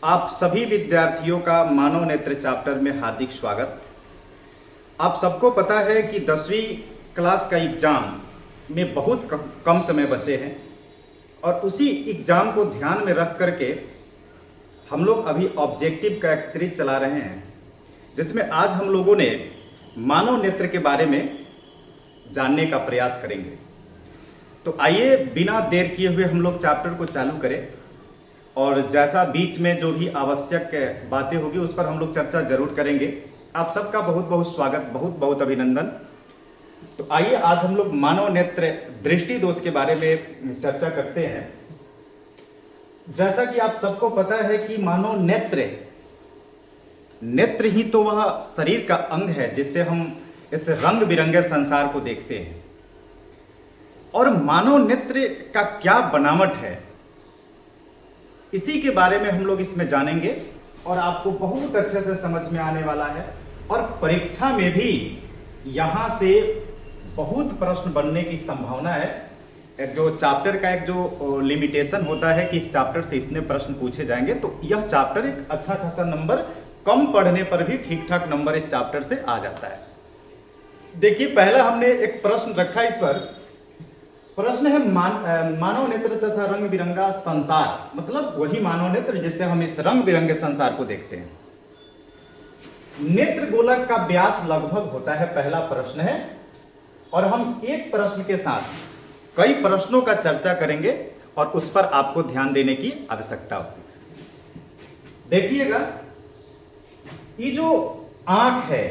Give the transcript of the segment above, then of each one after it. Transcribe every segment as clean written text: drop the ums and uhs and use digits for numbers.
आप सभी विद्यार्थियों का मानव नेत्र चैप्टर में हार्दिक स्वागत। आप सबको पता है कि 10वीं क्लास का एग्जाम में बहुत कम समय बचे हैं और उसी एग्जाम को ध्यान में रख करके हम लोग अभी ऑब्जेक्टिव का एक सीरीज चला रहे हैं, जिसमें आज हम लोगों ने मानव नेत्र के बारे में जानने का प्रयास करेंगे। तो आइए बिना देर किए हुए हम लोग चैप्टर को चालू करें और जैसा बीच में जो भी आवश्यक बातें होगी उस पर हम लोग चर्चा जरूर करेंगे। आप सबका बहुत बहुत स्वागत, बहुत बहुत अभिनंदन। तो आइए आज हम लोग मानव नेत्र दृष्टि दोष के बारे में चर्चा करते हैं। जैसा कि आप सबको पता है कि मानव नेत्र ही तो वह शरीर का अंग है जिससे हम इस रंग बिरंगे संसार को देखते हैं। और मानव नेत्र का क्या बनावट है, इसी के बारे में हम लोग इसमें जानेंगे और आपको बहुत अच्छे से समझ में आने वाला है। और परीक्षा में भी यहां से बहुत प्रश्न बनने की संभावना है। एक जो चैप्टर का एक जो लिमिटेशन होता है कि इस चैप्टर से इतने प्रश्न पूछे जाएंगे, तो यह चैप्टर एक अच्छा खासा नंबर, कम पढ़ने पर भी ठीक ठाक नंबर इस चैप्टर से आ जाता है। देखिए, पहला हमने एक प्रश्न रखा इस पर। प्रश्न है मानव नेत्र तथा रंग बिरंगा संसार, मतलब वही मानव नेत्र जिससे हम इस रंग बिरंगे संसार को देखते हैं। नेत्र गोलक का व्यास लगभग होता है, पहला प्रश्न है। और हम एक प्रश्न के साथ कई प्रश्नों का चर्चा करेंगे और उस पर आपको ध्यान देने की आवश्यकता होगी। देखिएगा, ये जो आंख है,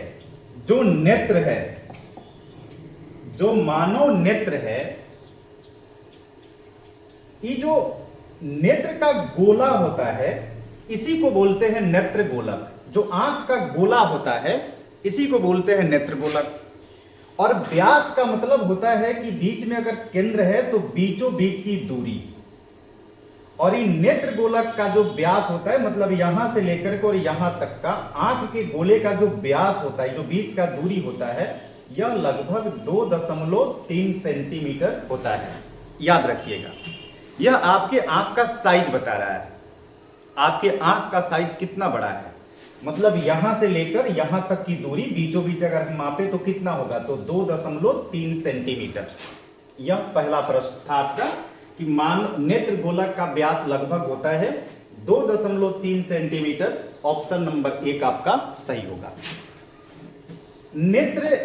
जो नेत्र है, जो मानव नेत्र है, ये जो नेत्र का गोला होता है इसी को बोलते हैं नेत्र गोलक। जो आंख का गोला होता है इसी को बोलते हैं नेत्र गोलक। और व्यास का मतलब होता है कि बीच में अगर केंद्र है तो बीचों बीच की दूरी। और ये नेत्र गोलक का जो व्यास होता है, मतलब यहां से लेकर के और यहां तक का आंख के गोले का जो व्यास होता है, जो बीच का दूरी होता है, यह लगभग 2.3 सेंटीमीटर होता है। याद रखिएगा, यह आपके आंख का साइज बता रहा है। आपके आंख का साइज कितना बड़ा है, मतलब यहां से लेकर यहां तक की दूरी बीचों बीच अगर हम मापे तो कितना होगा, तो 2.3 सेंटीमीटर। यह पहला प्रश्न था आपका कि नेत्र गोलक का व्यास लगभग होता है 2.3 सेंटीमीटर। ऑप्शन नंबर 1 आपका सही होगा। नेत्र,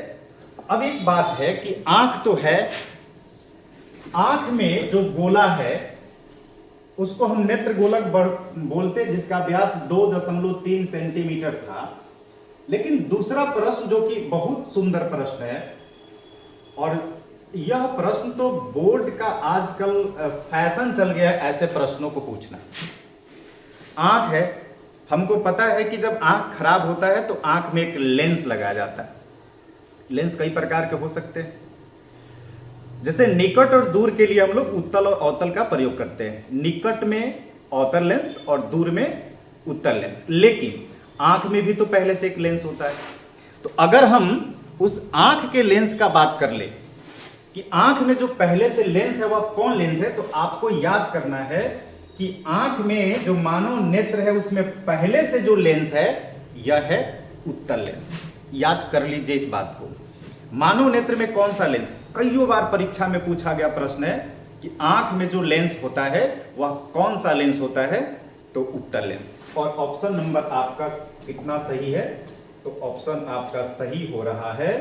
अब एक बात है कि आंख तो है, आंख में जो गोला है उसको हम नेत्र गोलक बोलते, जिसका व्यास 2.3 सेंटीमीटर था। लेकिन दूसरा प्रश्न जो कि बहुत सुंदर प्रश्न है, और यह प्रश्न तो बोर्ड का आजकल फैशन चल गया है ऐसे प्रश्नों को पूछना। आंख है, हमको पता है कि जब आंख खराब होता है तो आंख में एक लेंस लगाया जाता है। लेंस कई प्रकार के हो सकते हैं, जैसे निकट और दूर के लिए हम लोग उत्तल और अवतल का प्रयोग करते हैं। निकट में अवतल लेंस और दूर में उत्तल लेंस। लेकिन आंख में भी तो पहले से एक लेंस होता है। तो अगर हम उस आंख के लेंस का बात कर ले कि आंख में जो पहले से लेंस है वह कौन लेंस है, तो आपको याद करना है कि आंख में जो मानव नेत्र है उसमें पहले से जो लेंस है यह है उत्तल लेंस। याद कर लीजिए इस बात को। मानव नेत्र में कौन सा लेंस, कईयों बार परीक्षा में पूछा गया प्रश्न है कि आंख में जो लेंस होता है वह कौन सा लेंस होता है, तो उत्तल लेंस। और ऑप्शन नंबर आपका कितना सही है, तो ऑप्शन आपका सही हो रहा है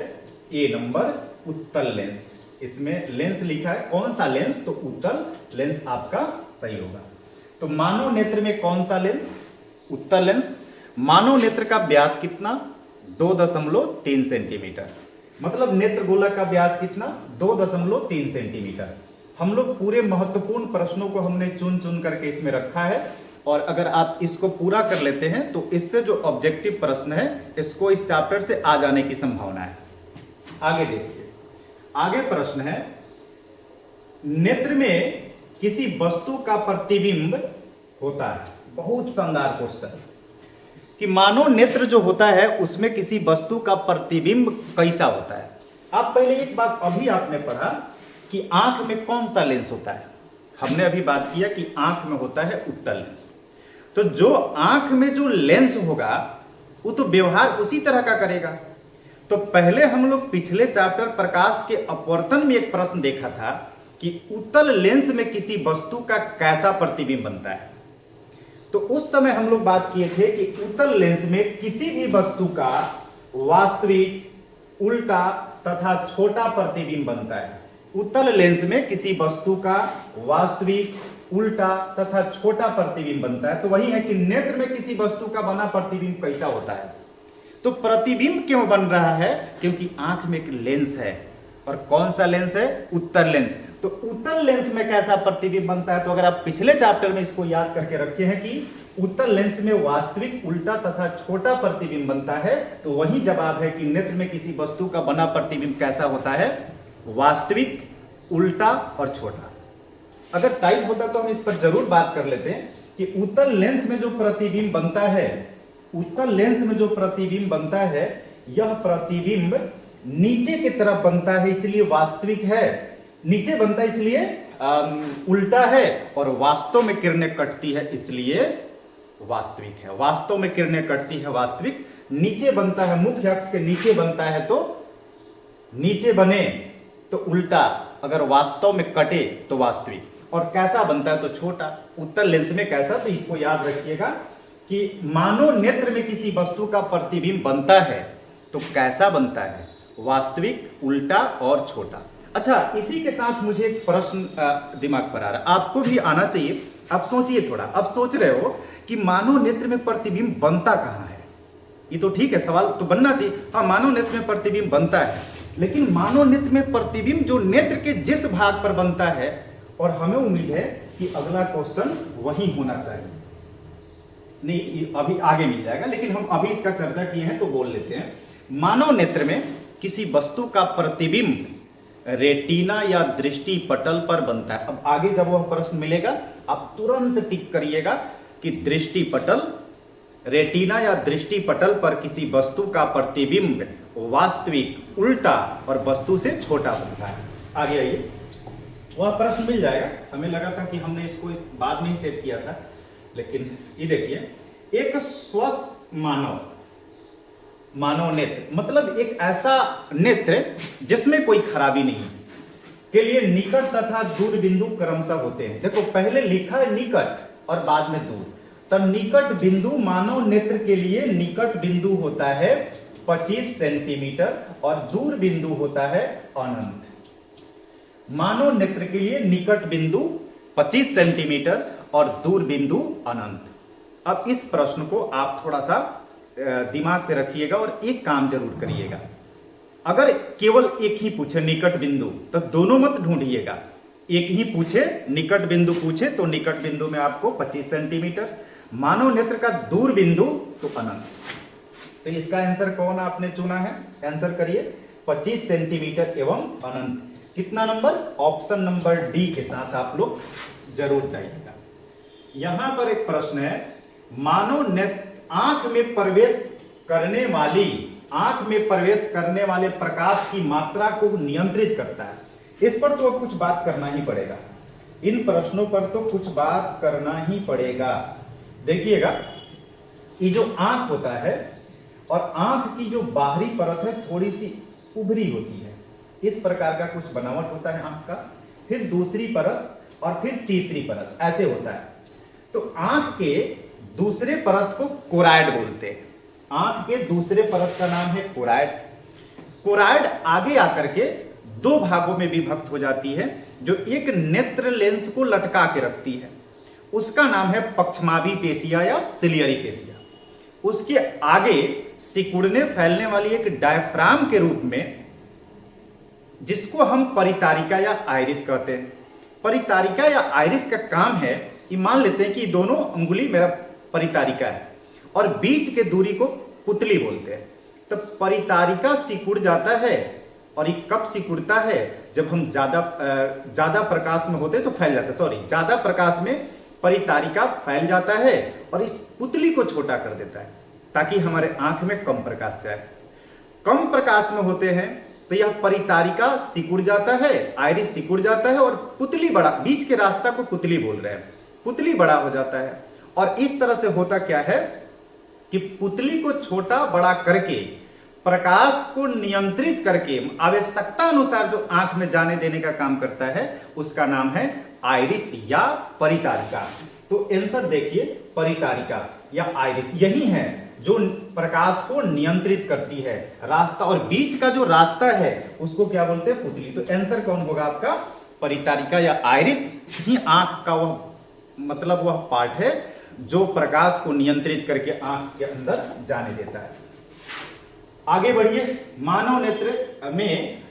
ए नंबर, उत्तल लेंस। इसमें लेंस लिखा है, कौन सा लेंस, तो उत्तल लेंस आपका सही होगा। तो मानव नेत्र में कौन सा लेंस, उत्तल लेंस। मानव नेत्र का व्यास कितना, 2.3 सेंटीमीटर। मतलब नेत्र गोलक का व्यास कितना, 2.3 सेंटीमीटर। हम लोग पूरे महत्वपूर्ण प्रश्नों को हमने चुन चुन करके इसमें रखा है, और अगर आप इसको पूरा कर लेते हैं तो इससे जो ऑब्जेक्टिव प्रश्न है इसको इस चैप्टर से आ जाने की संभावना है। आगे देखिए, आगे प्रश्न है, नेत्र में किसी वस्तु का प्रतिबिंब होता है। बहुत शानदार क्वेश्चन कि मानव नेत्र जो होता है उसमें किसी वस्तु का प्रतिबिंब कैसा होता है। आप पहले एक बात अभी आपने पढ़ा कि आंख में कौन सा लेंस होता है। हमने अभी बात किया कि आंख में होता है उत्तल लेंस। तो जो आंख में जो लेंस होगा वो तो व्यवहार उसी तरह का करेगा। तो पहले हम लोग पिछले चैप्टर प्रकाश के अपवर्तन में एक प्रश्न देखा था कि उत्तल लेंस में किसी वस्तु का कैसा प्रतिबिंब बनता है। तो उस समय हम लोग बात किए थे कि उत्तल लेंस में किसी भी वस्तु का वास्तविक, उल्टा तथा छोटा प्रतिबिंब बनता है। उत्तल लेंस में किसी वस्तु का वास्तविक, उल्टा तथा छोटा प्रतिबिंब बनता है। तो वही है कि नेत्र में किसी वस्तु का बना प्रतिबिंब कैसा होता है। तो प्रतिबिंब क्यों बन रहा है? क्योंकि आंख में एक लेंस है, और कौन सा लेंस है? उत्तल लेंस। तो उत्तल लेंस में कैसा प्रतिबिंब बनता है? तो अगर आप पिछले चैप्टर में इसको याद करके रखे हैं कि उत्तल लेंस में वास्तविक, उल्टा तथा छोटा प्रतिबिंब बनता है, तो वही जवाब है कि नेत्र में किसी वस्तु का बना प्रतिबिंब कैसा होता है? वास्तविक, उल्टा और छोटा। अगर टाइप होता तो हम इस पर जरूर बात कर लेते हैं कि उत्तल लेंस में जो प्रतिबिंब बनता है, उत्तल लेंस में जो प्रतिबिंब बनता है, यह प्रतिबिंब नीचे की तरफ बनता है, इसलिए वास्तविक है। नीचे बनता है इसलिए उल्टा है, और वास्तव में किरणें कटती है इसलिए वास्तविक है। वास्तव में किरणें कटती है, वास्तविक। नीचे बनता है, मुख्य अक्ष के नीचे बनता है तो नीचे बने तो उल्टा, अगर वास्तव में कटे तो वास्तविक। और कैसा बनता है? तो छोटा। उत्तल लेंस में कैसा? तो इसको याद रखिएगा कि मानो नेत्र में किसी वस्तु का प्रतिबिंब बनता है तो कैसा बनता है? वास्तविक, उल्टा और छोटा। अच्छा, इसी के साथ मुझे एक प्रश्न दिमाग पर आ रहा है, आपको भी आना चाहिए। अब सोचिए थोड़ा। अब सोच रहे हो कि मानव नेत्र में प्रतिबिंब बनता कहां है? ये तो ठीक है, सवाल तो बनना चाहिए। हाँ, मानव नेत्र में प्रतिबिंब बनता है, लेकिन मानव नेत्र में प्रतिबिंब जो नेत्र के जिस भाग पर बनता है, और हमें उम्मीद है कि अगला क्वेश्चन वही होना चाहिए। नहीं, अभी आगे मिल जाएगा, लेकिन हम अभी इसका चर्चा किए हैं तो बोल लेते हैं। मानव नेत्र में किसी वस्तु का प्रतिबिंब रेटिना या दृष्टि पटल पर बनता है। अब आगे जब वह प्रश्न मिलेगा आप तुरंत टिक करिएगा कि दृष्टि पटल, रेटिना या दृष्टि पटल पर किसी वस्तु का प्रतिबिंब वास्तविक, उल्टा और वस्तु से छोटा बनता है। आगे आइए, वह प्रश्न मिल जाएगा। हमें लगा था कि हमने इसको बाद में ही सेव किया था, लेकिन ये देखिए, एक स्वस्थ मानव नेत्र, मतलब एक ऐसा नेत्र जिसमें कोई खराबी नहीं के लिए निकट तथा दूर बिंदु क्रमशः होते हैं। देखो, पहले लिखा है निकट और बाद में दूर। तब निकट बिंदु, मानव नेत्र के लिए निकट बिंदु होता है 25 सेंटीमीटर और दूर बिंदु होता है अनंत। मानव नेत्र के लिए निकट बिंदु 25 सेंटीमीटर और दूर बिंदु अनंत। अब इस प्रश्न को आप थोड़ा सा दिमाग पे रखिएगा और एक काम जरूर करिएगा। अगर केवल एक ही पूछे निकट बिंदु, तो दोनों मत ढूंढिएगा। एक ही पूछे, निकट बिंदु पूछे, तो निकट बिंदु में आपको 25 सेंटीमीटर, मानव नेत्र का दूर बिंदु तो अनंत। तो इसका आंसर कौन आपने चुना है? आंसर करिए, 25 सेंटीमीटर एवं अनंत। कितना नंबर? ऑप्शन नंबर डी के साथ आप लोग जरूर जाइएगा। यहां पर एक प्रश्न है, मानव नेत्र आंख में प्रवेश करने वाले प्रकाश की मात्रा को नियंत्रित करता है। इस पर तो कुछ बात करना ही पड़ेगा। इन प्रश्नों पर तो कुछ बात करना ही पड़ेगा। देखिएगा, ये जो आंख होता है और आंख की जो बाहरी परत है थोड़ी सी उभरी होती है, इस प्रकार का कुछ बनावट होता है आंख का, फिर दूसरी परत और फिर तीसरी परत, ऐसे होता है। तो आंख के दूसरे परत को कोराइड बोलते हैं। आंख के दूसरे परत का नाम है कोराइड। कोराइड आगे आकर के दो भागों में विभक्त हो जाती है, जो एक नेत्र लेंस को लटका के रखती है। उसका नाम है पक्षमाभी पेशिया या सिलियरी पेशिया। उसके आगे सिकुड़ने फैलने वाली एक डायफ्राम के रूप में, जिसको हम परितारिका या आइरिस कहते हैं। परितारिका या आइरिस का काम है, ये मान लेते हैं कि दोनों अंगुली मेरा परितारिका है और बीच के दूरी को पुतली बोलते हैं। तो परितारिका सिकुड़ जाता है, और ये कब सिकुड़ता है? जब हम ज्यादा प्रकाश में होते तो फैल जाता है, ज्यादा प्रकाश में परितारिका फैल जाता है और इस पुतली को छोटा कर देता है, ताकि हमारे आंख में कम प्रकाश जाए। कम प्रकाश में होते हैं तो यह परितारिका सिकुड़ जाता है, आइरिस सिकुड़ जाता है और पुतली बड़ा, बीच के रास्ता को पुतली बोल रहे हैं, पुतली बड़ा हो जाता है। और इस तरह से होता क्या है कि पुतली को छोटा बड़ा करके प्रकाश को नियंत्रित करके आवश्यकता अनुसार जो आंख में जाने देने का काम करता है उसका नाम है आइरिस या परितारिका। तो आंसर देखिए, परितारिका या आइरिस यही है जो प्रकाश को नियंत्रित करती है। रास्ता और बीच का जो रास्ता है उसको क्या बोलते हैं? पुतली। तो आंसर कौन होगा आपका? परितारिका या आइरिस ही आंख का वह पार्ट है जो प्रकाश को नियंत्रित करके आंख के अंदर जाने देता है। आगे बढ़िए। मानव नेत्र में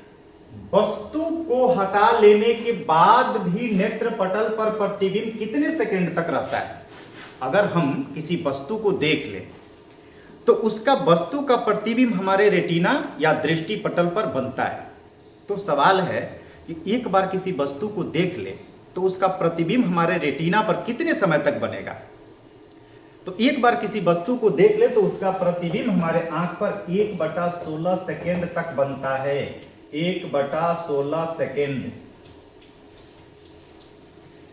वस्तु को हटा लेने के बाद भी नेत्र पटल पर प्रतिबिंब कितने सेकंड तक रहता है? अगर हम किसी वस्तु को देख लें तो उसका वस्तु का प्रतिबिंब हमारे रेटिना या दृष्टि पटल पर बनता है। तो सवाल है कि एक बार किसी वस्तु को देख ले तो उसका प्रतिबिंब हमारे रेटिना पर कितने समय तक बनेगा? तो एक बार किसी वस्तु को देख ले तो उसका प्रतिबिंब हमारे आंख पर 1/16 सेकेंड तक बनता है। 1/16 सेकेंड,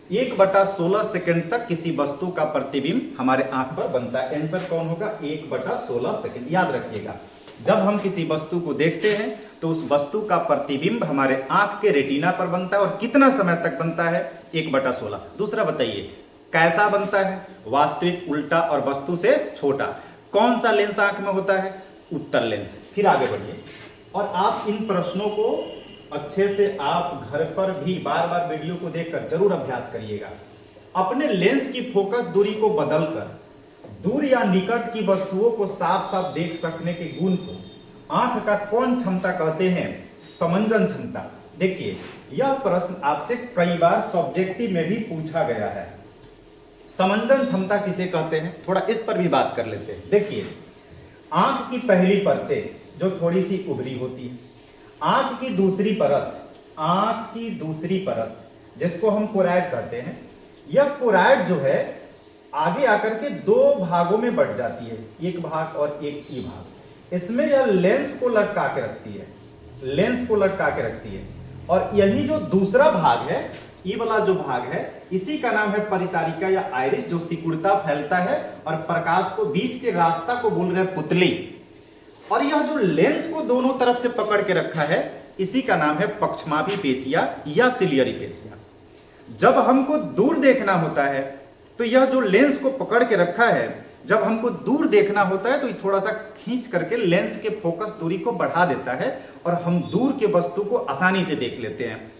1/16 सेकेंड तक किसी वस्तु का प्रतिबिंब हमारे आंख पर बनता है। आंसर कौन होगा? 1/16 सेकेंड। याद रखिएगा, जब हम किसी वस्तु को देखते हैं तो उस वस्तु का प्रतिबिंब हमारे आंख के रेटिना पर बनता है। और कितना समय तक बनता है? 1/16। दूसरा बताइए, कैसा बनता है? वास्तविक, उल्टा और वस्तु से छोटा। कौन सा लेंस आंख में होता है? उत्तर लेंस। फिर आगे बढ़िए और आप इन प्रश्नों को अच्छे से आप घर पर भी बार बार वीडियो को देखकर जरूर अभ्यास करिएगा। अपने लेंस की फोकस दूरी को बदलकर दूर या निकट की वस्तुओं को साफ साफ देख सकने के गुण को आंख का कौन क्षमता कहते हैं? समंजन क्षमता। देखिए, यह प्रश्न आपसे कई बार सब्जेक्टिव में भी पूछा गया है। समंजन क्षमता किसे कहते हैं? थोड़ा इस पर भी बात कर लेते हैं। देखिए, आंख की पहली परतें जो थोड़ी सी उभरी होती है, आंख की दूसरी परत जिसको हम कोराइड कहते हैं, यह कोराइड जो है आगे आकर के दो भागों में बढ़ जाती है, एक भाग और एक ई भाग। इसमें यह लेंस को लटका के रखती है और यही जो दूसरा भाग है, ई वाला जो भाग है, इसी का नाम है परितारिका या आइरिस, जो सिकुड़ता फैलता है और प्रकाश को बीच के रास्ता को बोल रहे हैं पुतली। और यह जो लेंस को दोनों तरफ से पकड़ के रखा है, इसी का नाम है पक्षमाभी पेशिया या सिलियरी पेशिया। जब हमको दूर देखना होता है तो यह जो लेंस को पकड़ के रखा है, जब हमको दूर देखना होता है तो थोड़ा सा खींच करके लेंस के फोकस दूरी को बढ़ा देता है और हम दूर के वस्तु को आसानी से देख लेते हैं।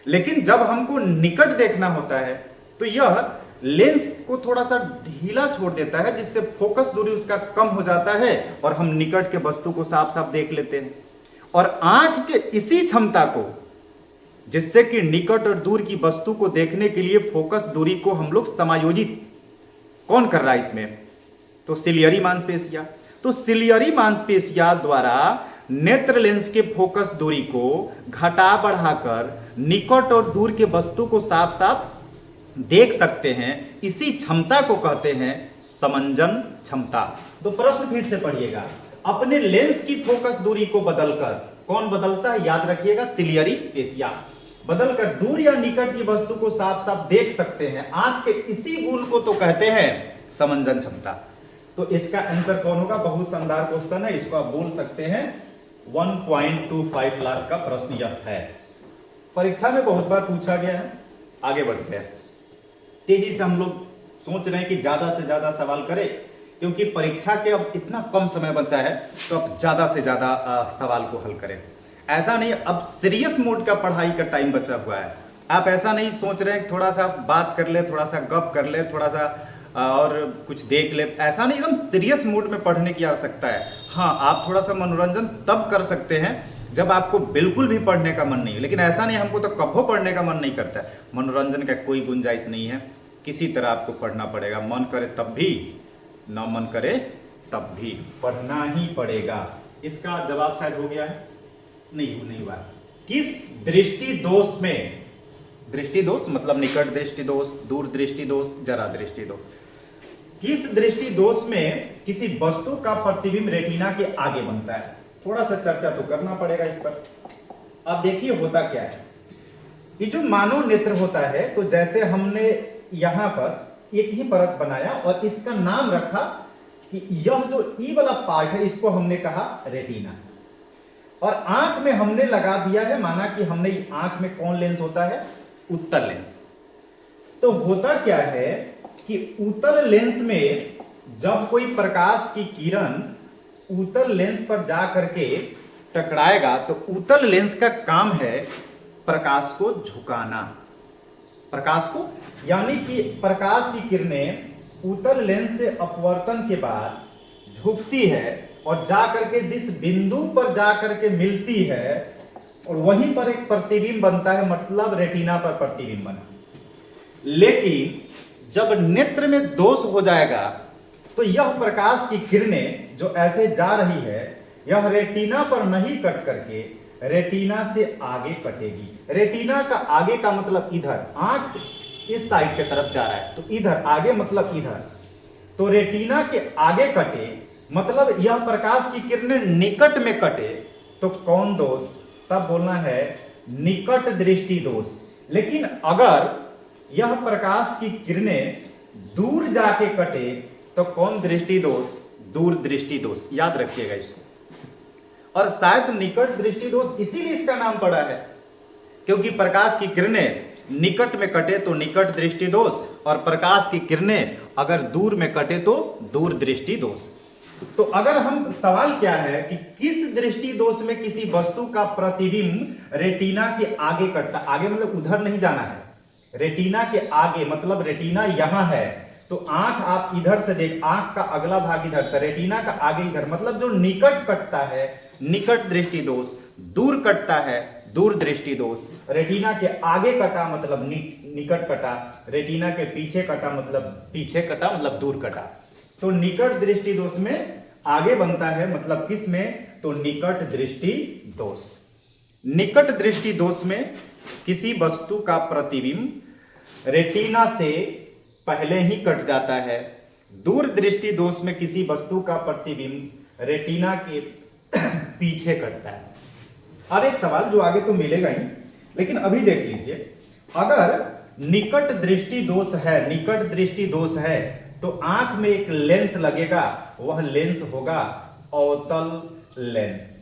लेकिन जब हमको निकट देखना होता है तो यह लेंस को थोड़ा सा ढीला छोड़ देता है, जिससे फोकस दूरी उसका कम हो जाता है और हम निकट के वस्तु को साफ साफ देख लेते हैं। और आंख के इसी क्षमता को, जिससे कि निकट और दूर की वस्तु को देखने के लिए फोकस दूरी को हम लोग समायोजित कौन कर रहा है इसमें? तो सिलियरी मांसपेशिया। तो सिलियरी मांसपेशिया द्वारा नेत्र लेंस के फोकस दूरी को घटा बढ़ाकर निकट और दूर के वस्तु को साफ साफ देख सकते हैं। इसी क्षमता को कहते हैं समंजन क्षमता। तो प्रश्न फिर से पढ़िएगा। अपने लेंस की फोकस दूरी को बदलकर, कौन बदलता है? याद रखिएगा, सिलियरी पेशिया। बदलकर दूर या निकट की वस्तु को साफ साफ देख सकते हैं। आंख के इसी गुण को तो कहते हैं समंजन क्षमता। तो इसका आंसर कौन होगा? बहुत शानदार क्वेश्चन है, इसको आप बोल सकते हैं 1.25 लाख का प्रश्न यह है। परीक्षा में बहुत बार पूछा गया है। आगे बढ़ते हैं। तेजी से हम लोग सोच रहे हैं कि ज्यादा से ज्यादा सवाल करें, क्योंकि परीक्षा के अब इतना कम समय बचा है, तो अब ज्यादा से ज्यादा सवाल को हल करें। ऐसा नहीं, अब सीरियस मोड का पढ़ाई का टाइम बचा हुआ है। आप ऐसा नहीं सोच रहे हैं थोड़ा सा बात कर ले, थोड़ा सा गप कर ले, थोड़ा सा और कुछ देख ले। ऐसा नहीं, एकदम सीरियस मूड में पढ़ने की आवश्यकता है। हाँ, आप थोड़ा सा मनोरंजन तब कर सकते हैं जब आपको बिल्कुल भी पढ़ने का मन नहीं है, लेकिन ऐसा नहीं हमको तो कभी पढ़ने का मन नहीं करता है। मनोरंजन का कोई गुंजाइश नहीं है, किसी तरह आपको पढ़ना पड़ेगा। मन करे तब भी, न मन करे तब भी पढ़ना ही पड़ेगा। इसका जवाब शायद हो गया है, नहीं हुआ। किस दृष्टि दोष में, दृष्टि दोष मतलब निकट दृष्टि दोष, दूर दृष्टि दोष, जरा दृष्टि दोष, किस दृष्टि दोष में किसी वस्तु का प्रतिबिंब रेटिना के आगे बनता है? थोड़ा सा चर्चा तो करना पड़ेगा इस पर। अब देखिए होता क्या है, ये जो मानव नेत्र होता है, तो जैसे हमने यहां पर एक ही परत बनाया और इसका नाम रखा कि यह जो ई वाला पार्ट है इसको हमने कहा रेटिना। और आंख में हमने लगा दिया है, माना कि हमने आंख में कौन लेंस होता है, उत्तल लेंस। तो होता क्या है कि उत्तल लेंस में जब कोई प्रकाश की किरण उत्तल लेंस पर जा करके टकराएगा तो उत्तल लेंस का काम है प्रकाश को झुकाना। प्रकाश को, यानी कि प्रकाश की किरणें उत्तल लेंस से अपवर्तन के बाद झुकती है और जाकर के जिस बिंदु पर जाकर के मिलती है और वहीं पर एक प्रतिबिंब बनता है, मतलब रेटिना पर प्रतिबिंब बना। लेकिन जब नेत्र में दोष हो जाएगा तो यह प्रकाश की किरणें जो ऐसे जा रही है यह रेटिना पर नहीं कट करके रेटिना से आगे कटेगी। रेटिना का आगे का मतलब इधर, आंख इस साइड के तरफ जा रहा है तो इधर आगे मतलब इधर, तो रेटिना के आगे कटे मतलब यह प्रकाश की किरणें निकट में कटे तो कौन दोष, तब बोलना है निकट दृष्टि दोष। लेकिन अगर यह प्रकाश की किरणें दूर जाके कटे तो कौन दृष्टि दोष, दूर दृष्टि दोष। याद रखिएगा इसको। और शायद निकट दृष्टि दोष इसीलिए इसका नाम पड़ा है क्योंकि प्रकाश की किरणें निकट में कटे तो निकट दृष्टि दोष और प्रकाश की किरणें अगर दूर में कटे तो दूर दृष्टि दोष। तो अगर हम, सवाल क्या है कि किस दृष्टि दोष में किसी वस्तु का प्रतिबिंब रेटिना के आगे कटता, आगे मतलब उधर नहीं जाना है, रेटिना के आगे मतलब रेटिना यहां है तो आंख आप इधर से देख, आंख का अगला भाग इधर था, रेटिना का आगे इधर, मतलब जो निकट कटता है निकट दृष्टि दोष, दूर कटता है दूर दृष्टि दोष। रेटिना के आगे कटा मतलब निकट कटा, रेटिना के पीछे कटा मतलब पीछे कटा मतलब दूर कटा। तो निकट दृष्टि दोष में आगे बनता है मतलब किस में, तो निकट दृष्टि दोष। निकट दृष्टि दोष में किसी वस्तु का प्रतिबिंब रेटिना से पहले ही कट जाता है। दूर दृष्टि दोष में किसी वस्तु का प्रतिबिंब रेटिना के पीछे कटता है। अब एक सवाल जो आगे तो मिलेगा ही, लेकिन अभी देख लीजिए, अगर निकट दृष्टि दोष है, निकट दृष्टि दोष है तो आंख में एक लेंस लगेगा, वह लेंस होगा अवतल लेंस।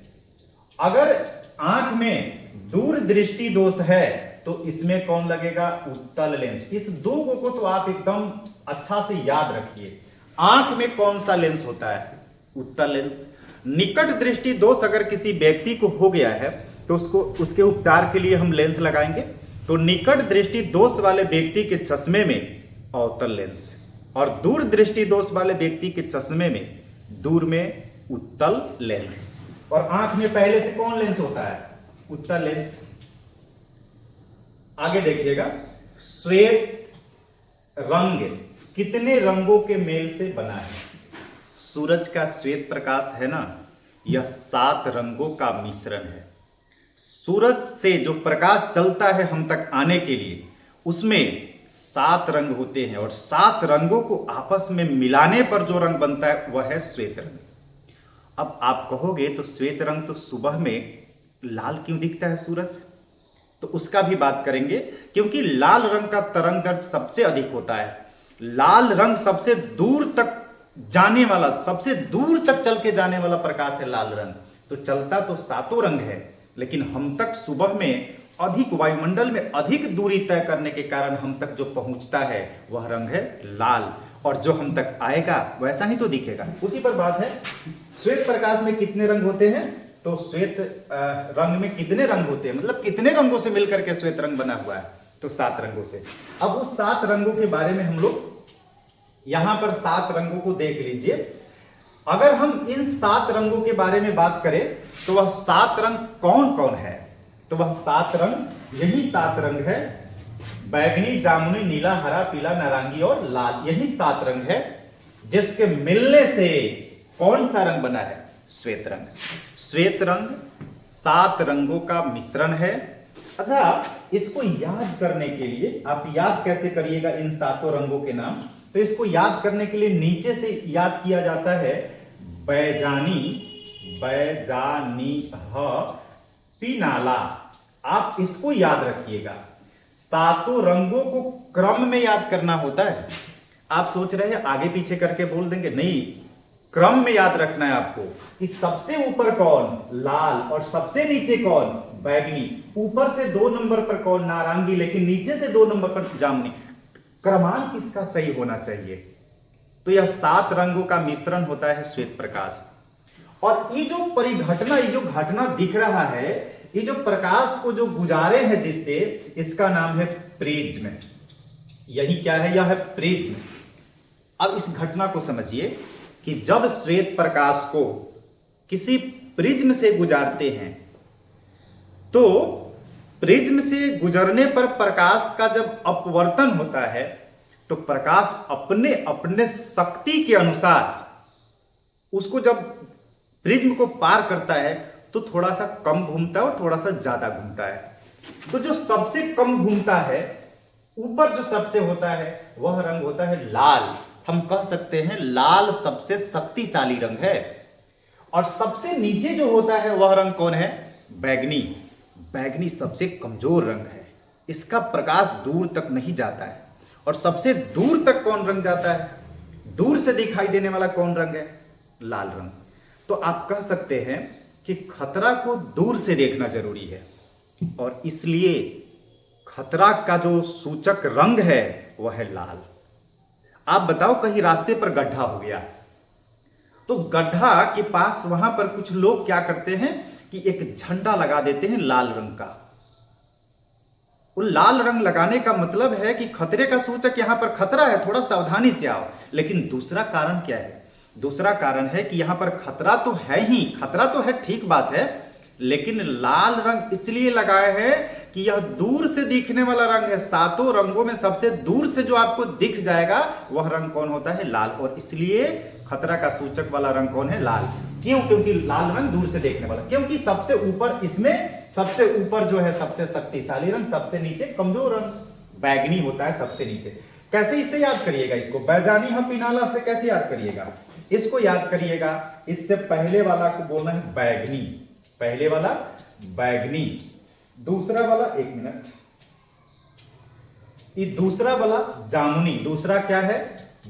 अगर आंख में दूर दृष्टि दोष है तो इसमें कौन लगेगा, उत्तल लेंस। इस दो को तो आप एकदम अच्छा से याद रखिए। आंख में कौन सा लेंस होता है, उत्तल लेंस। निकट दृष्टि दोष अगर किसी व्यक्ति को हो गया है तो उसके उपचार के लिए हम लेंस लगाएंगे। तो निकट दृष्टि दोष वाले व्यक्ति के चश्मे में अवतल लेंस और दूर दृष्टि दोष वाले व्यक्ति के चश्मे में दूर में उत्तल लेंस। और आंख में पहले से कौन लेंस होता है, उत्तल लेंस। आगे देखिएगा, श्वेत रंग कितने रंगों के मेल से बना है। सूरज का श्वेत प्रकाश है ना, यह 7 रंगों का मिश्रण है। सूरज से जो प्रकाश चलता है हम तक आने के लिए उसमें 7 रंग होते हैं और 7 रंगों को आपस में मिलाने पर जो रंग बनता है वह है श्वेत रंग। अब आप कहोगे तो श्वेत रंग तो सुबह में लाल क्यों दिखता है सूरज, तो उसका भी बात करेंगे क्योंकि लाल रंग का तरंग दैर्ध्य सबसे अधिक होता है। लाल रंग सबसे दूर तक जाने वाला, सबसे दूर तक चल के जाने वाला प्रकाश है लाल रंग। तो चलता तो 7 रंग है लेकिन हम तक सुबह में अधिक, वायुमंडल में अधिक दूरी तय करने के कारण हम तक जो पहुंचता है वह रंग है लाल, और जो हम तक आएगा वैसा ही तो दिखेगा। उसी पर बात है। श्वेत प्रकाश में कितने रंग होते हैं, तो श्वेत रंग में कितने रंग होते हैं, मतलब कितने रंगों से मिलकर के श्वेत रंग बना हुआ है, तो 7 रंगों से। अब उस 7 रंगों के बारे में हम लोग यहां पर 7 रंगों को देख लीजिए। अगर हम इन 7 रंगों के बारे में बात करें तो वह 7 रंग कौन कौन है, तो वह 7 रंग यही 7 रंग है, बैगनी, जामुनी, नीला, हरा, पीला, नारंगी और लाल। यही 7 रंग है जिसके मिलने से कौन सा रंग बना है, श्वेत रंग। श्वेत रंग 7 रंगों का मिश्रण है। अच्छा, इसको याद करने के लिए आप याद कैसे करिएगा इन 7 रंगों के नाम, तो इसको याद करने के लिए नीचे से याद किया जाता है बैजानी, बैजानी पीनाला। आप इसको याद रखिएगा। 7 रंगों को क्रम में याद करना होता है। आप सोच रहे हैं आगे पीछे करके बोल देंगे, नहीं, क्रम में याद रखना है आपको कि सबसे ऊपर कौन, लाल, और सबसे नीचे कौन, बैगनी। ऊपर से 2 नंबर पर कौन, नारंगी, लेकिन नीचे से 2 नंबर पर जामुनी। क्रमांक किसका सही होना चाहिए? तो यह 7 रंगों का मिश्रण होता है श्वेत प्रकाश। और ये जो परिघटना, ये जो घटना दिख रहा है, ये जो प्रकाश को जो गुजारे हैं जिससे, इसका नाम है प्रिज्म। यही क्या है? यह है प्रिज्म। अब इस घटना को समझिए कि जब श्वेत प्रकाश को किसी प्रिज्म से गुजारते हैं तो प्रिज्म से गुजरने पर प्रकाश का जब अपवर्तन होता है तो प्रकाश अपने अपने शक्ति के अनुसार उसको जब प्रिज्म को पार करता है तो थोड़ा सा कम घूमता है और थोड़ा सा ज्यादा घूमता है। तो जो सबसे कम घूमता है, ऊपर जो सबसे होता है, वह रंग होता है लाल। हम कह सकते हैं लाल सबसे शक्तिशाली रंग है। और सबसे नीचे जो होता है वह रंग कौन है? बैगनी। बैगनी सबसे कमजोर रंग है, इसका प्रकाश दूर तक नहीं जाता है। और सबसे दूर तक कौन रंग जाता है? दूर से दिखाई देने वाला कौन रंग है? लाल रंग। तो आप कह सकते हैं कि खतरा को दूर से देखना जरूरी है, और इसलिए खतरा का जो सूचक रंग है वह है लाल। आप बताओ, कहीं रास्ते पर गड्ढा हो गया तो गड्ढा के पास वहां पर कुछ लोग क्या करते हैं कि एक झंडा लगा देते हैं लाल रंग का। वो लाल रंग लगाने का मतलब है कि खतरे का सूचक यहां पर खतरा है, थोड़ा सावधानी से आओ। लेकिन दूसरा कारण क्या है? दूसरा कारण है कि यहां पर खतरा तो है ही, खतरा तो है, ठीक बात है, लेकिन लाल रंग इसलिए लगाए हैं कि यह दूर से दिखने वाला रंग है। 7 रंगों में सबसे दूर से जो आपको दिख जाएगा वह रंग कौन होता है? लाल। और इसलिए खतरा का सूचक वाला रंग कौन है? लाल। क्यों? क्योंकि लाल रंग दूर से देखने वाला, क्योंकि सबसे ऊपर, इसमें सबसे ऊपर जो है सबसे शक्तिशाली रंग, सबसे नीचे कमजोर रंग बैगनी होता है सबसे नीचे। कैसे इससे याद करिएगा? इसको बैजानी हम पिनाला से कैसे याद करिएगा? इसको याद करिएगा, इससे पहले वाला को बोलना है बैगनी, पहले वाला बैगनी, दूसरा वाला, एक मिनट, ये दूसरा वाला जामुनी, दूसरा क्या है?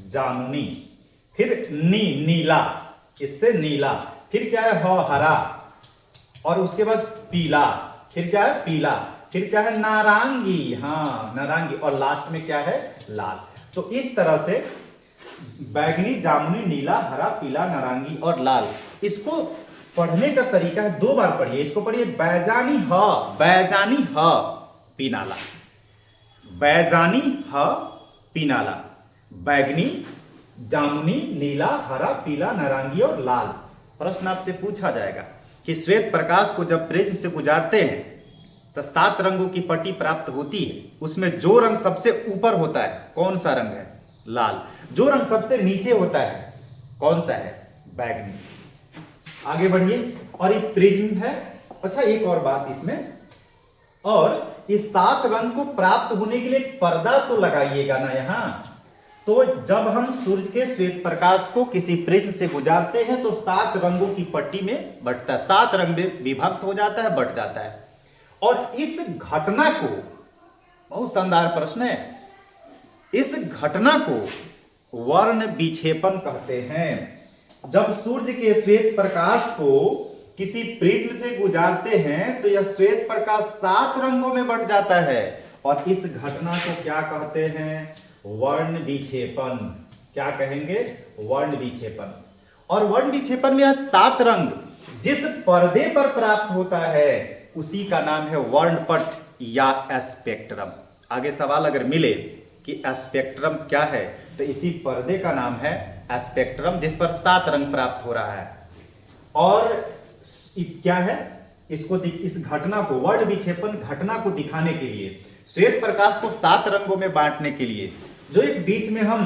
जामुनी। फिर नीला, इससे नीला, फिर क्या है? हरा, और उसके बाद पीला, फिर क्या है? पीला, फिर क्या है? नारंगी, हाँ नारंगी, और लास्ट में क्या है? लाल। तो इस तरह से बैगनी, जामुनी, नीला, हरा, पीला, नारंगी और लाल। इसको पढ़ने का तरीका है, 2 बार पढ़िए। इसको पढ़िए बैजानी ह, बैजानी ह पीनाला, बैजानी ह पीनाला, बैगनी, जामुनी, नीला, हरा, पीला, नारंगी और लाल। प्रश्न आपसे पूछा जाएगा कि श्वेत प्रकाश को जब प्रिज्म से गुजारते हैं तो 7 रंगों की पट्टी प्राप्त होती है। उसमें जो रंग सबसे ऊपर होता है कौन सा रंग है? लाल। जो रंग सबसे नीचे होता है कौन सा है? बैगनी। आगे बढ़िए। और ये प्रिज्म है। अच्छा, एक और बात इसमें, और ये 7 रंग को प्राप्त होने के लिए एक पर्दा तो लगाइएगा ना यहां। तो जब हम सूर्य के श्वेत प्रकाश को किसी प्रिज्म से गुजारते हैं तो 7 रंगों की पट्टी में बंटता है, 7 रंग में विभक्त हो जाता है, बंट जाता है। और इस घटना को, बहुत शानदार प्रश्न है, इस घटना को वर्ण विक्षेपण कहते हैं। जब सूर्य के श्वेत प्रकाश को किसी प्रिज्म से गुजारते हैं तो यह श्वेत प्रकाश 7 रंगों में बंट जाता है, और इस घटना को क्या कहते हैं? वर्ण विक्षेपण। क्या कहेंगे? वर्ण विक्षेपण। और वर्ण विक्षेपण में 7 रंग जिस पर्दे पर प्राप्त होता है उसी का नाम है वर्णपट या स्पेक्ट्रम। आगे सवाल अगर मिले कि स्पेक्ट्रम क्या है तो इसी पर्दे का नाम है स्पेक्ट्रम, जिस पर 7 रंग प्राप्त हो रहा है। और क्या है? इसको इस घटना को, वर्ण विक्षेपण घटना को दिखाने के लिए, श्वेत प्रकाश को 7 रंगों में बांटने के लिए जो एक बीच में हम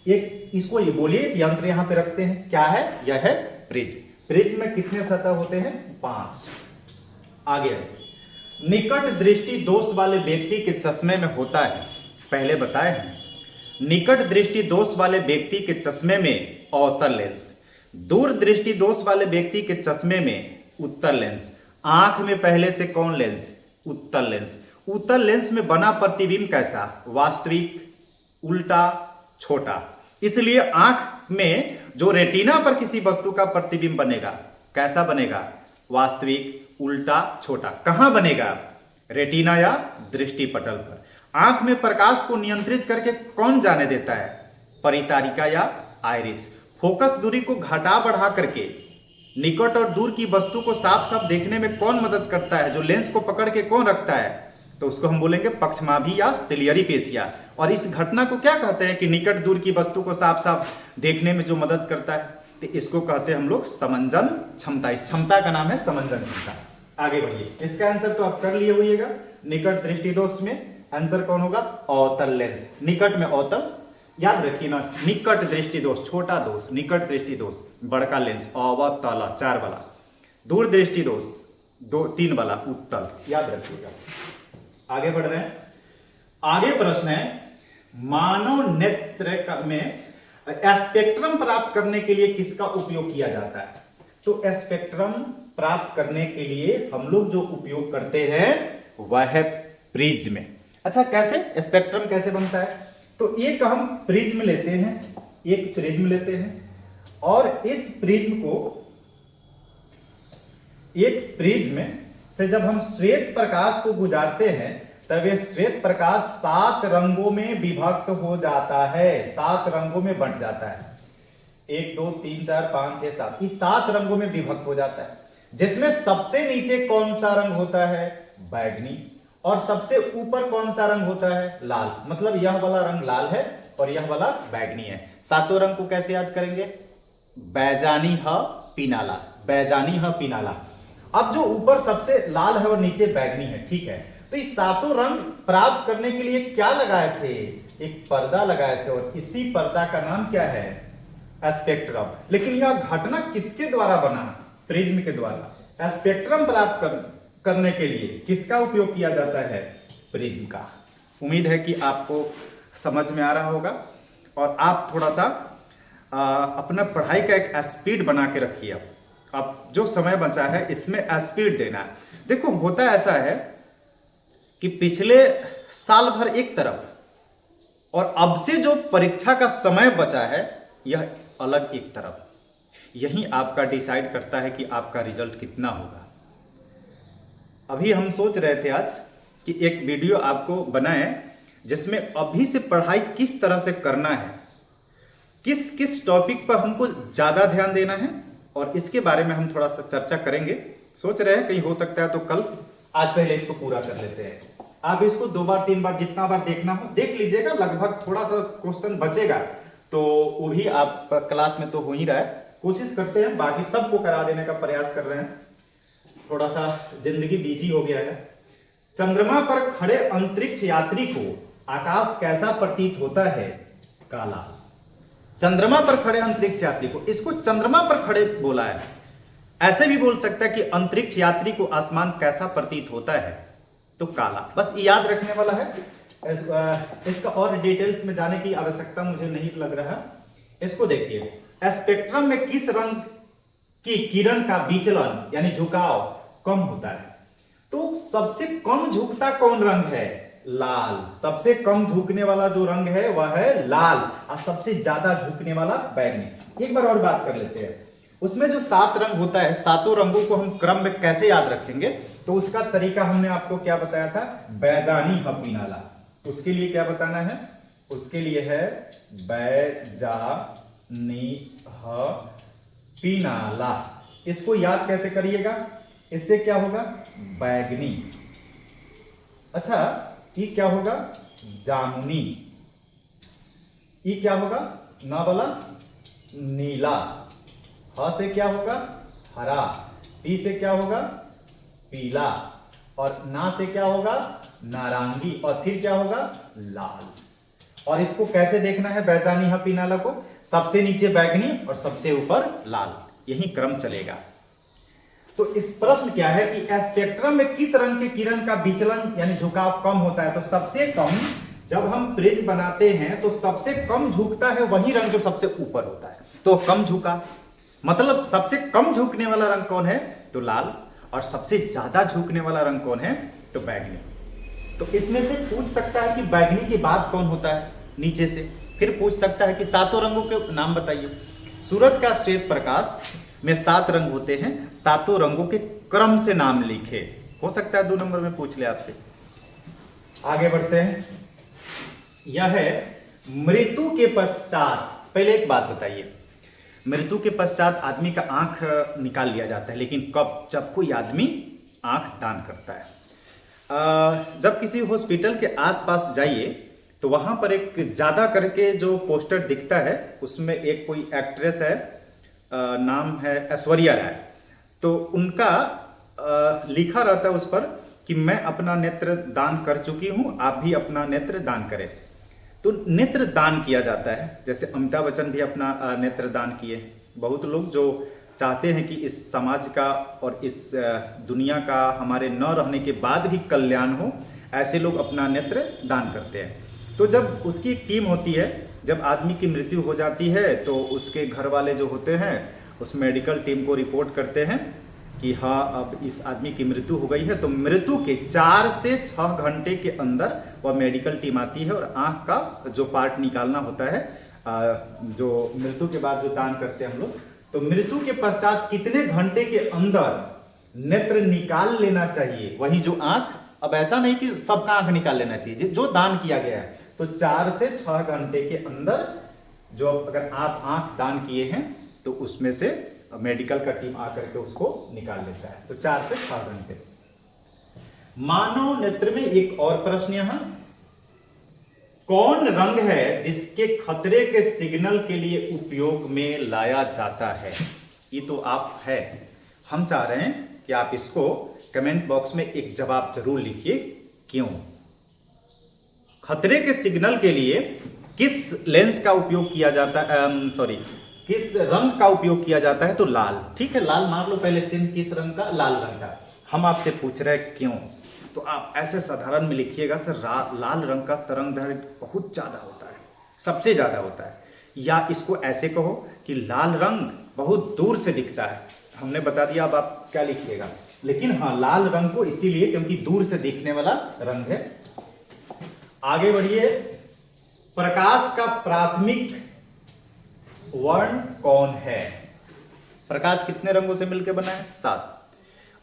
एक, इसको ये बोलिए यंत्र यहां पे रखते हैं, क्या है? यह है प्रिज्म। प्रिज्म में कितने सतह होते हैं? 5। आगे निकट दृष्टि दोष वाले व्यक्ति के चश्मे में होता है, पहले बताए हैं। निकट दृष्टि दोष वाले व्यक्ति के चश्मे में अवतल लेंस, दूर दृष्टि दोष वाले व्यक्ति के चश्मे में उत्तल लेंस। आंख में पहले से कौन लेंस? उत्तल लेंस। उत्तल लेंस में बना प्रतिबिंब कैसा? वास्तविक, उल्टा, छोटा। इसलिए आंख में जो रेटिना पर किसी वस्तु का प्रतिबिंब बनेगा, कैसा बनेगा? वास्तविक, उल्टा, छोटा। कहां बनेगा? रेटिना या दृष्टि पटल पर। आंख में प्रकाश को नियंत्रित करके कौन जाने देता है? परितारिका या आइरिस। फोकस दूरी को घटा बढ़ा करके निकट और दूर की वस्तु को साफ साफ देखने में कौन मदद करता है? जो लेंस को पकड़ के कौन रखता है? तो उसको हम बोलेंगे पक्षमाभी या सिलियरी पेशिया। और इस घटना को क्या कहते हैं कि निकट दूर की वस्तु को साफ साफ देखने में जो मदद करता है? तो इसको कहते हैं हम लोग समंजन क्षमता। इस क्षमता का नाम है समंजन क्षमता। आगे बढ़िए, इसका आंसर तो आप कर लिए होइएगा। निकट दृष्टि दोष में आंसर कौन होगा? अवतल लेंस। निकट में अवतल, याद रखिए ना, निकट दृष्टि दोष छोटा दोष, निकट दृष्टि दोष बड़का लेंस अवतल 4 वाला, दूर दृष्टि दोष 3 वाला उत्तल, याद रखिएगा। आगे बढ़ रहे हैं। आगे प्रश्न है, मानव नेत्र में स्पेक्ट्रम प्राप्त करने के लिए किसका उपयोग किया जाता है? तो स्पेक्ट्रम प्राप्त करने के लिए हम लोग जो उपयोग करते हैं वह है प्रिज्म। अच्छा, कैसे स्पेक्ट्रम कैसे बनता है? तो एक हम प्रिज्म लेते हैं, एक प्रिज्म लेते हैं और इस प्रिज्म को, एक प्रिज्म से जब हम श्वेत प्रकाश को गुजारते हैं तब यह श्वेत प्रकाश 7 रंगों में विभक्त हो जाता है, 7 रंगों में बंट जाता है। 1 2 3 4 5 6 7, इस 7 रंगों में विभक्त हो जाता है, जिसमें सबसे नीचे कौन सा रंग होता है? बैगनी। और सबसे ऊपर कौन सा रंग होता है? लाल। मतलब यह वाला रंग लाल है और यह वाला बैगनी है। सातों रंग को कैसे याद करेंगे? बैजानी ह पीनाला, बैजानी ह पीनाला। अब जो ऊपर सबसे लाल है और नीचे बैगनी है, ठीक है, तो इस सातों रंग प्राप्त करने के लिए क्या लगाए थे? एक पर्दा लगाए थे और इसी पर्दा का नाम क्या है? स्पेक्ट्रम। लेकिन यह घटना किसके द्वारा बना? प्रिज्म के द्वारा। स्पेक्ट्रम प्राप्त करने के लिए किसका उपयोग किया जाता है? प्रिज्म का। उम्मीद है कि आपको समझ में आ रहा होगा और आप थोड़ा सा अपना पढ़ाई का एक स्पीड बना के रखिए। अब जो समय बचा है इसमें स्पीड देना है। देखो, होता ऐसा है कि पिछले साल भर एक तरफ और अब से जो परीक्षा का समय बचा है यह अलग एक तरफ। यही आपका डिसाइड करता है कि आपका रिजल्ट कितना होगा। अभी हम सोच रहे थे आज कि एक वीडियो आपको बनाएं जिसमें अभी से पढ़ाई किस तरह से करना है, किस किस टॉपिक पर हमको ज्यादा ध्यान देना है, और इसके बारे में हम थोड़ा सा चर्चा करेंगे। सोच रहे हैं कहीं हो सकता है तो कल, आज पहले इसको पूरा कर लेते हैं। आप इसको 2 बार 3 बार जितना बार देखना हो देख लीजिएगा। लगभग थोड़ा सा क्वेश्चन बचेगा तो वो भी आप क्लास में तो हो ही रहा है। कोशिश करते हैं, बाकी सबको करा देने का प्रयास कर रहे हैं। थोड़ा सा जिंदगी बिजी हो गया है। चंद्रमा पर खड़े अंतरिक्ष यात्री को आकाश कैसा प्रतीत होता है? काला। चंद्रमा पर खड़े अंतरिक्ष यात्री को, इसको चंद्रमा पर खड़े बोला है। ऐसे भी बोल सकता है कि अंतरिक्ष यात्री को आसमान कैसा प्रतीत होता है? तो काला। बस याद रखने वाला है। इसका और डिटेल्स में जाने की आवश्यकता मुझे नहीं लग रहा। इसको देखिए, स्पेक्ट्रम में किस रंग की किरण का विचलन यानी झुकाव कम होता है? तो सबसे कम झुकता कौन रंग है? लाल। सबसे कम झुकने वाला जो रंग है वह है लाल, और सबसे ज्यादा झुकने वाला बैगनी। एक बार और बात कर लेते हैं। उसमें जो 7 रंग होता है, सातों रंगों को हम क्रम में कैसे याद रखेंगे? तो उसका तरीका हमने आपको क्या बताया था? बैजानी ह पीनाला। उसके लिए क्या बताना है? उसके लिए है बैजानी ह पीनाला। इसको याद कैसे करिएगा? इससे क्या होगा? बैगनी। अच्छा, ये क्या होगा? जामुनी। ये क्या होगा? ना वाला नीला। ह से क्या होगा? हरा। पी से क्या होगा? पीला। और ना से क्या होगा? नारंगी। और फिर क्या होगा? लाल। और इसको कैसे देखना है बैजानी ह पीनाला को? सबसे नीचे बैगनी और सबसे ऊपर लाल, यही क्रम चलेगा। तो इस प्रश्न क्या है कि स्पेक्ट्रम में किस रंग के किरण का विचलन यानी झुकाव कम होता है? तो सबसे कम, जब हम प्रिज्म बनाते हैं तो सबसे कम झुकता है वही रंग जो सबसे ऊपर होता है। तो कम झुका, मतलब सबसे कम झुकने वाला रंग कौन है? तो लाल। और सबसे ज्यादा झुकने वाला रंग कौन है? तो बैगनी। तो इसमें से पूछ सकता है कि बैगनी के बाद कौन होता है नीचे से? फिर पूछ सकता है कि सातों रंगों के नाम बताइए। सूरज का श्वेत प्रकाश में 7 रंग होते हैं, सातों रंगों के क्रम से नाम लिखे। हो सकता है 2 नंबर में पूछ ले आपसे। आगे बढ़ते हैं। यह है मृत्यु के पश्चात। पहले एक बात बताइए, मृत्यु के पश्चात आदमी का आंख निकाल लिया जाता है, लेकिन कब? जब कोई आदमी आंख दान करता है। जब किसी हॉस्पिटल के आसपास जाइए तो वहां पर एक ज्यादा करके जो पोस्टर दिखता है, उसमें एक कोई एक्ट्रेस है, नाम है ऐश्वर्या राय। तो उनका लिखा रहता है उस पर कि मैं अपना नेत्र दान कर चुकी हूं, आप भी अपना नेत्र दान करें। तो नेत्र दान किया जाता है, जैसे अमिताभ बच्चन भी अपना नेत्र दान किए। बहुत लोग जो चाहते हैं कि इस समाज का और इस दुनिया का हमारे न रहने के बाद भी कल्याण हो, ऐसे लोग अपना नेत्र दान करते हैं। तो जब उसकी एक टीम होती है, जब आदमी की मृत्यु हो जाती है तो उसके घर वाले जो होते हैं उस मेडिकल टीम को रिपोर्ट करते हैं कि हाँ अब इस आदमी की मृत्यु हो गई है। तो मृत्यु के 4 से 6 घंटे के अंदर वह मेडिकल टीम आती है और आंख का जो पार्ट निकालना होता है, जो मृत्यु के बाद जो दान करते हैं हम लोग, तो मृत्यु के पश्चात कितने घंटे के अंदर नेत्र निकाल लेना चाहिए। वही जो आंख, अब ऐसा नहीं कि सबका आंख निकाल लेना चाहिए, जो दान किया गया है, तो 4 से 6 घंटे के अंदर जो अगर आप आंख दान किए हैं तो उसमें से मेडिकल का टीम आकर के उसको निकाल लेता है। तो 4 से 6 घंटे। मानव नेत्र में एक और प्रश्न यहां, कौन रंग है जिसके खतरे के सिग्नल के लिए उपयोग में लाया जाता है? ये तो आप है, हम चाह रहे हैं कि आप इसको कमेंट बॉक्स में एक जवाब जरूर लिखिए। क्यों? खतरे के सिग्नल के लिए किस लेंस का उपयोग किया जाता है, किस रंग का उपयोग किया जाता है? तो लाल। ठीक है, लाल मार लो पहले चिन्ह, किस रंग का? लाल रंग का। हम आपसे पूछ रहे हैं क्यों, तो आप ऐसे साधारण में लिखिएगा सर लाल रंग का तरंगदैर्घ्य बहुत ज्यादा होता है, सबसे ज्यादा होता है। या इसको ऐसे कहो कि लाल रंग बहुत दूर से दिखता है। हमने बता दिया, अब आप क्या लिखिएगा। लेकिन हाँ, लाल रंग को इसीलिए क्योंकि दूर से दिखने वाला रंग है। आगे बढ़िए। प्रकाश का प्राथमिक वर्ण कौन है? प्रकाश कितने रंगों से मिलकर बना है? 7।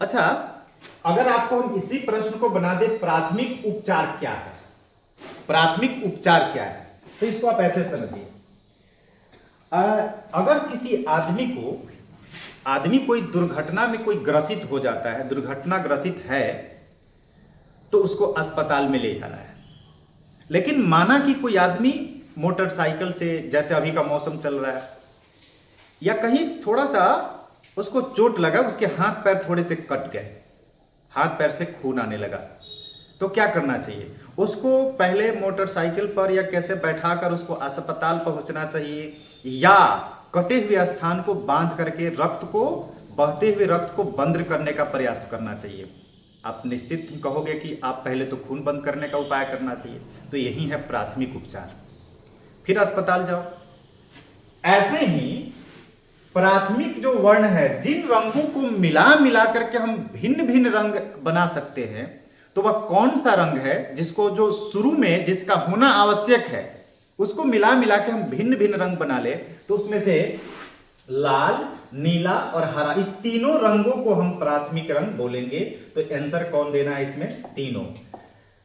अच्छा, अगर आपको हम इसी प्रश्न को बना दे प्राथमिक उपचार क्या है, प्राथमिक उपचार क्या है, तो इसको आप ऐसे समझिए। अगर किसी आदमी कोई दुर्घटना में कोई ग्रसित हो जाता है, दुर्घटना ग्रसित है, तो उसको अस्पताल में ले जाना है। लेकिन माना कि कोई आदमी मोटरसाइकिल से, जैसे अभी का मौसम चल रहा है, या कहीं थोड़ा सा उसको चोट लगा, उसके हाथ पैर थोड़े से कट गए, हाथ पैर से खून आने लगा, तो क्या करना चाहिए? उसको पहले मोटरसाइकिल पर या कैसे बैठाकर उसको अस्पताल पहुंचना चाहिए, या कटे हुए स्थान को बांध करके बहते हुए रक्त को बंद करने का प्रयास करना चाहिए? आप निश्चित ही कहोगे कि आप पहले तो खून बंद करने का उपाय करना चाहिए। तो यही है प्राथमिक उपचार, फिर अस्पताल जाओ। ऐसे ही प्राथमिक जो वर्ण है, जिन रंगों को मिला करके हम भिन्न भिन्न रंग बना सकते हैं, तो वह कौन सा रंग है जिसको जो शुरू में जिसका होना आवश्यक है उसको मिला के हम भिन्न भिन्न रंग बना ले? तो उसमें से लाल, नीला और हरा, ये तीनों रंगों को हम प्राथमिक रंग बोलेंगे। तो आंसर कौन देना है इसमें? तीनों,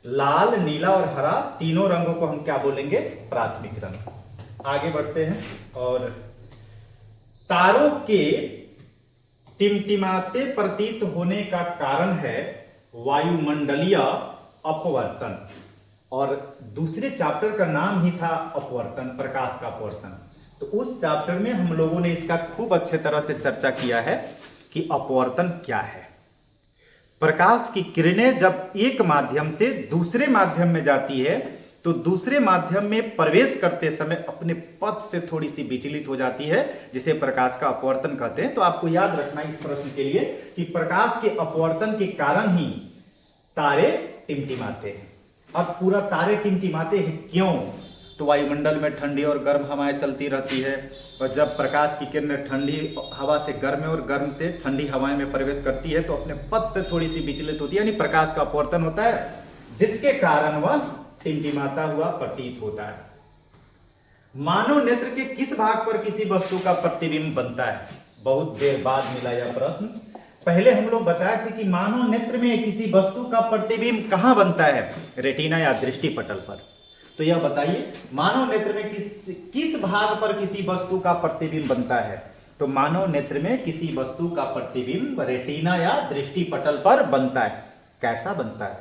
लाल, नीला और हरा, तीनों रंगों को हम क्या बोलेंगे? प्राथमिक रंग। आगे बढ़ते हैं। और तारों के टिमटिमाते प्रतीत होने का कारण है वायुमंडलीय अपवर्तन, और दूसरे चैप्टर का नाम ही था अपवर्तन, प्रकाश का अपवर्तन। तो उस चैप्टर में हम लोगों ने इसका खूब अच्छे तरह से चर्चा किया है कि अपवर्तन क्या है। प्रकाश की किरणें जब एक माध्यम से दूसरे माध्यम में जाती है तो दूसरे माध्यम में प्रवेश करते समय अपने पथ से थोड़ी सी विचलित हो जाती है, जिसे प्रकाश का अपवर्तन कहते हैं। तो आपको याद रखना इस प्रश्न के लिए कि प्रकाश के अपवर्तन के कारण ही तारे टिमटिमाते हैं। अब पूरा तारे टिमटिमाते हैं क्यों? तो वायुमंडल में ठंडी और गर्म हवाएं चलती रहती है, और जब प्रकाश की किरणें ठंडी हवा से गर्म और गर्म से ठंडी हवाएं में प्रवेश करती है तो अपने पथ से थोड़ी सी विचलित होती है, यानी प्रकाश का अपवर्तन होता है, जिसके कारण वह टिमटिमाता हुआ प्रतीत होता है। मानव नेत्र के किस भाग पर किसी वस्तु का प्रतिबिंब बनता है? बहुत देर बाद मिला यह प्रश्न। पहले हम लोग बताए थे कि मानव नेत्र में किसी वस्तु का प्रतिबिंब कहां बनता है? रेटिना या दृष्टि पटल पर। तो यह बताइए मानव नेत्र में किस भाग पर किसी वस्तु का प्रतिबिंब बनता है? तो मानव नेत्र में किसी वस्तु का प्रतिबिंब रेटिना या दृष्टि पटल पर बनता है। कैसा बनता है?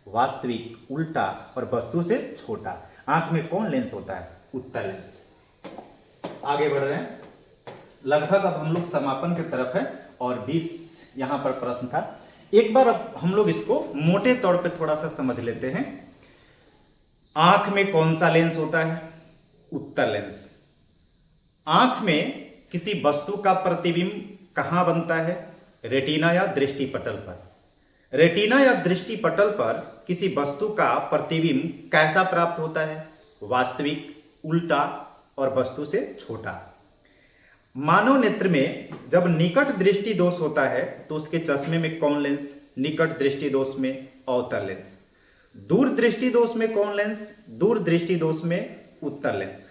वास्तविक, उल्टा और वस्तु से छोटा। आंख में कौन लेंस होता है? उत्तल लेंस। आगे बढ़ रहे हैं, लगभग अब हम लोग समापन की तरफ है और 20 यहां पर प्रश्न था। एक बार अब हम लोग इसको मोटे तौर पे थोड़ा सा समझ लेते हैं। आंख में कौन सा लेंस होता है? उत्तल लेंस। आंख में किसी वस्तु का प्रतिबिंब कहां बनता है? रेटिना या दृष्टि पटल पर। रेटिना या दृष्टि पटल पर किसी वस्तु का प्रतिबिंब कैसा प्राप्त होता है? वास्तविक, उल्टा और वस्तु से छोटा। मानव नेत्र में जब निकट दृष्टि दोष होता है तो उसके चश्मे में कौन लेंस? निकट दृष्टि दोष में अवतल लेंस। दूर दृष्टि दोष में कौन लेंस? दूर दृष्टि दोष में उत्तल लेंस।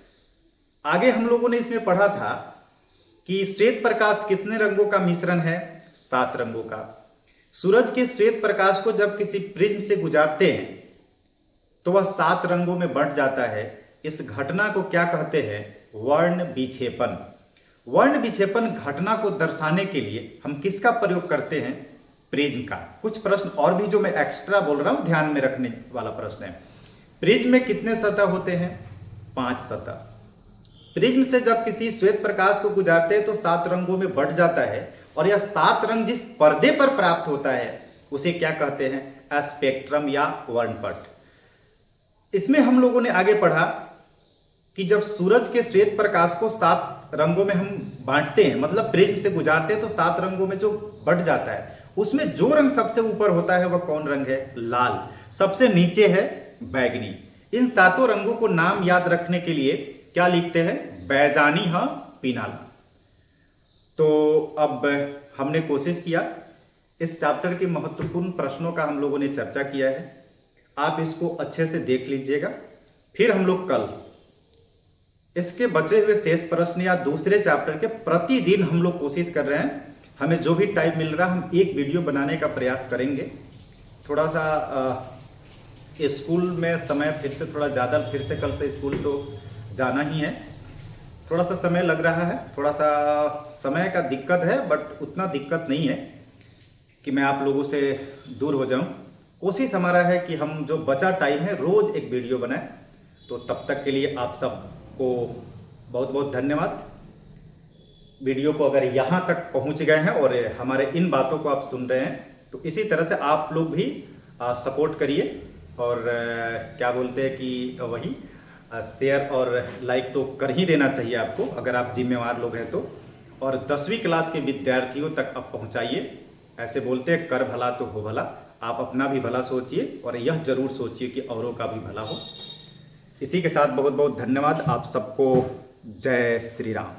आगे हम लोगों ने इसमें पढ़ा था कि श्वेत प्रकाश कितने रंगों का मिश्रण है? 7 रंगों का। सूरज के श्वेत प्रकाश को जब किसी प्रिज्म से गुजारते हैं तो वह 7 रंगों में बंट जाता है। इस घटना को क्या कहते हैं? वर्ण विक्षेपण। वर्ण विक्षेपण घटना को दर्शाने के लिए हम किसका प्रयोग करते हैं? प्रिज्म का। कुछ प्रश्न और भी जो मैं एक्स्ट्रा बोल रहा हूं ध्यान में रखने वाला प्रश्न है। प्रिज्म में कितने सतह होते हैं? 5 सतह। प्रिज्म से जब किसी श्वेत प्रकाश को गुजारते हैं तो 7 रंगों में बंट जाता है और यह 7 रंग जिस पर्दे पर प्राप्त होता है उसे क्या कहते हैं? स्पेक्ट्रम या वर्णपट। इसमें हम लोगों ने आगे पढ़ा कि जब सूरज के श्वेत प्रकाश को 7 रंगों में हम बांटते हैं, मतलब प्रिज्म से गुजारते हैं तो 7 रंगों में जो बंट जाता है उसमें जो रंग सबसे ऊपर होता है वह कौन रंग है? लाल। सबसे नीचे है बैगनी। इन 7 रंगों को नाम याद रखने के लिए क्या लिखते हैं? बैजानी हा पीनाल। तो अब हमने कोशिश किया, इस चैप्टर के महत्वपूर्ण प्रश्नों का हम लोगों ने चर्चा किया है। आप इसको अच्छे से देख लीजिएगा। फिर हम लोग कल इसके बचे हुए शेष प्रश्न या दूसरे चैप्टर के प्रतिदिन हम लोग कोशिश कर रहे हैं, हमें जो भी टाइम मिल रहा हम एक वीडियो बनाने का प्रयास करेंगे। थोड़ा सा स्कूल में समय फिर से थोड़ा ज़्यादा, फिर से कल से स्कूल तो जाना ही है, थोड़ा सा समय लग रहा है, थोड़ा सा समय का दिक्कत है, बट उतना दिक्कत नहीं है कि मैं आप लोगों से दूर हो जाऊं। कोशिश हमारा है कि हम जो बचा टाइम है रोज एक वीडियो बनाएं। तो तब तक के लिए आप सबको बहुत बहुत धन्यवाद। वीडियो को अगर यहाँ तक पहुँच गए हैं और हमारे इन बातों को आप सुन रहे हैं तो इसी तरह से आप लोग भी सपोर्ट करिए और क्या बोलते हैं कि वही शेयर और लाइक तो कर ही देना चाहिए आपको अगर आप जिम्मेवार लोग हैं तो। और 10वीं क्लास के विद्यार्थियों तक आप पहुंचाइए। ऐसे बोलते हैं कर भला तो हो भला। आप अपना भी भला सोचिए और यह जरूर सोचिए कि औरों का भी भला हो। इसी के साथ बहुत बहुत धन्यवाद। आप सबको जय श्री राम।